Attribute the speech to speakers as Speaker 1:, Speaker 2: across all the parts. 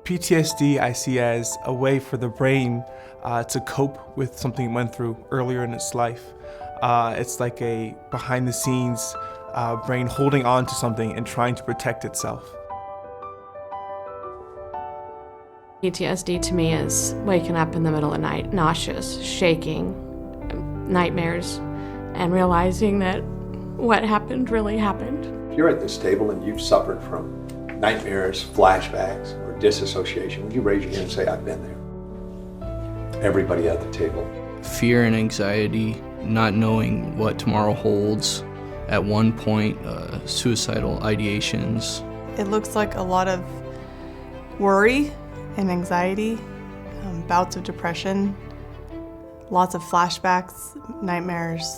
Speaker 1: PTSD I see as a way for the brain to cope with something it went through earlier in its life. It's like a behind-the-scenes brain holding on to something and trying to protect itself.
Speaker 2: PTSD to me is waking up in the middle of the night, nauseous, shaking, nightmares, and realizing that what happened really happened.
Speaker 3: If you're at this table and you've suffered from nightmares, flashbacks, or disassociation, would you raise your hand and say, I've been there? Everybody at the table.
Speaker 4: Fear and anxiety, not knowing what tomorrow holds. At one point, suicidal ideations.
Speaker 5: It looks like a lot of worry and anxiety, bouts of depression, lots of flashbacks, nightmares,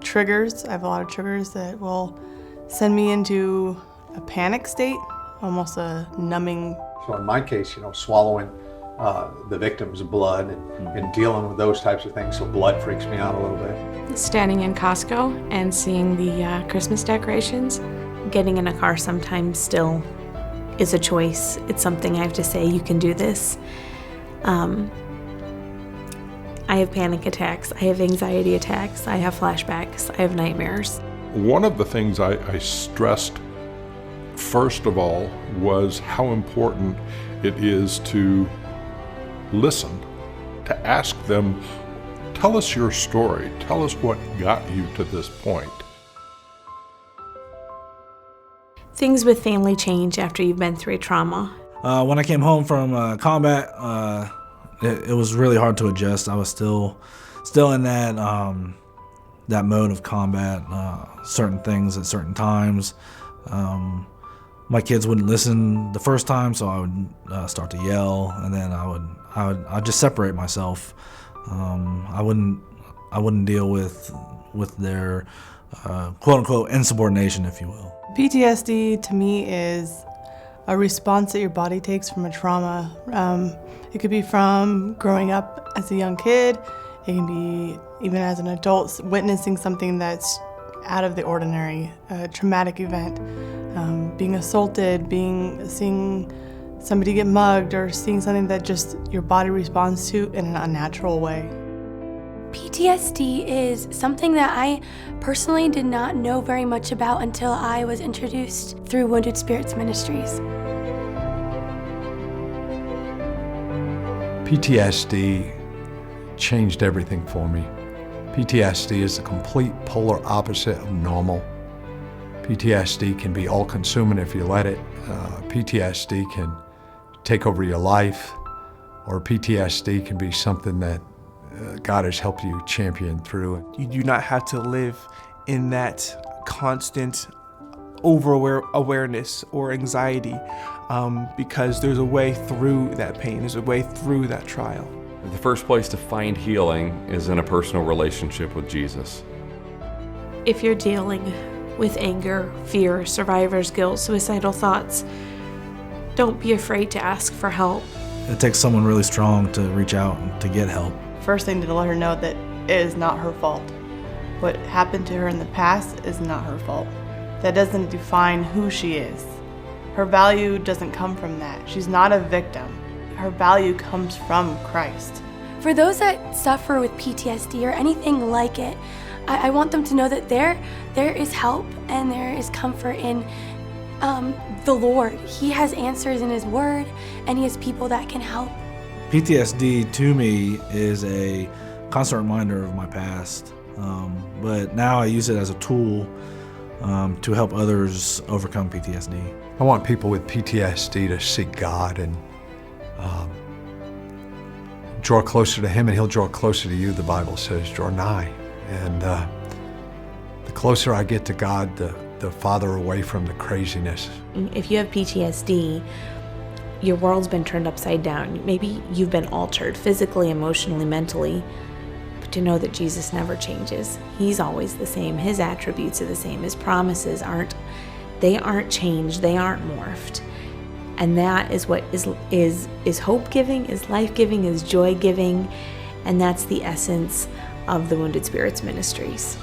Speaker 5: triggers. I have a lot of triggers that will send me into a panic state, almost a numbing.
Speaker 3: So in my case, swallowing the victim's blood and dealing with those types of things, so blood freaks me out a little bit.
Speaker 2: Standing in Costco and seeing the Christmas decorations.
Speaker 6: Getting in a car sometimes still is a choice. It's something I have to say, you can do this. I have panic attacks, I have anxiety attacks, I have flashbacks, I have nightmares.
Speaker 7: One of the things I stressed first of all was how important it is to listen, to ask them, tell us your story, tell us what got you to this point.
Speaker 6: Things with family change after you've been through a trauma.
Speaker 8: When I came home from combat, it was really hard to adjust. I was still in that mode of combat. Certain things at certain times. My kids wouldn't listen the first time, so I would start to yell, and then I'd just separate myself. I wouldn't deal with their quote unquote insubordination, if you will.
Speaker 5: PTSD to me is a response that your body takes from a trauma. It could be from growing up as a young kid. It can be even as an adult, witnessing something that's out of the ordinary, a traumatic event. Being assaulted, seeing somebody get mugged, or seeing something that just your body responds to in an unnatural way.
Speaker 9: PTSD is something that I personally did not know very much about until I was introduced through Wounded Spirits Ministries.
Speaker 3: PTSD changed everything for me. PTSD is the complete polar opposite of normal. PTSD can be all-consuming if you let it. PTSD can take over your life, or PTSD can be something that God has helped you champion through.
Speaker 1: You do not have to live in that constant over-awareness or anxiety because there's a way through that pain, there's a way through that trial.
Speaker 10: The first place to find healing is in a personal relationship with Jesus.
Speaker 6: If you're dealing with anger, fear, survivor's guilt, suicidal thoughts, don't be afraid to ask for help.
Speaker 8: It takes someone really strong to reach out and to get help.
Speaker 5: First thing to let her know that it is not her fault. What happened to her in the past is not her fault. That doesn't define who she is. Her value doesn't come from that. She's not a victim. Her value comes from Christ.
Speaker 9: For those that suffer with PTSD or anything like it, I want them to know that there is help and there is comfort in the Lord. He has answers in His Word, and He has people that can help.
Speaker 8: PTSD to me is a constant reminder of my past, but now I use it as a tool to help others overcome PTSD.
Speaker 3: I want people with PTSD to seek God and draw closer to Him, and He'll draw closer to you, the Bible says, draw nigh. And the closer I get to God, the farther away from the craziness.
Speaker 6: If you have PTSD, your world's been turned upside down. Maybe you've been altered physically, emotionally, mentally, but to know that Jesus never changes. He's always the same. His attributes are the same. His promises aren't changed. They aren't morphed. And that is what is hope-giving, is life-giving, is joy-giving, and that's the essence of the Wounded Spirits Ministries.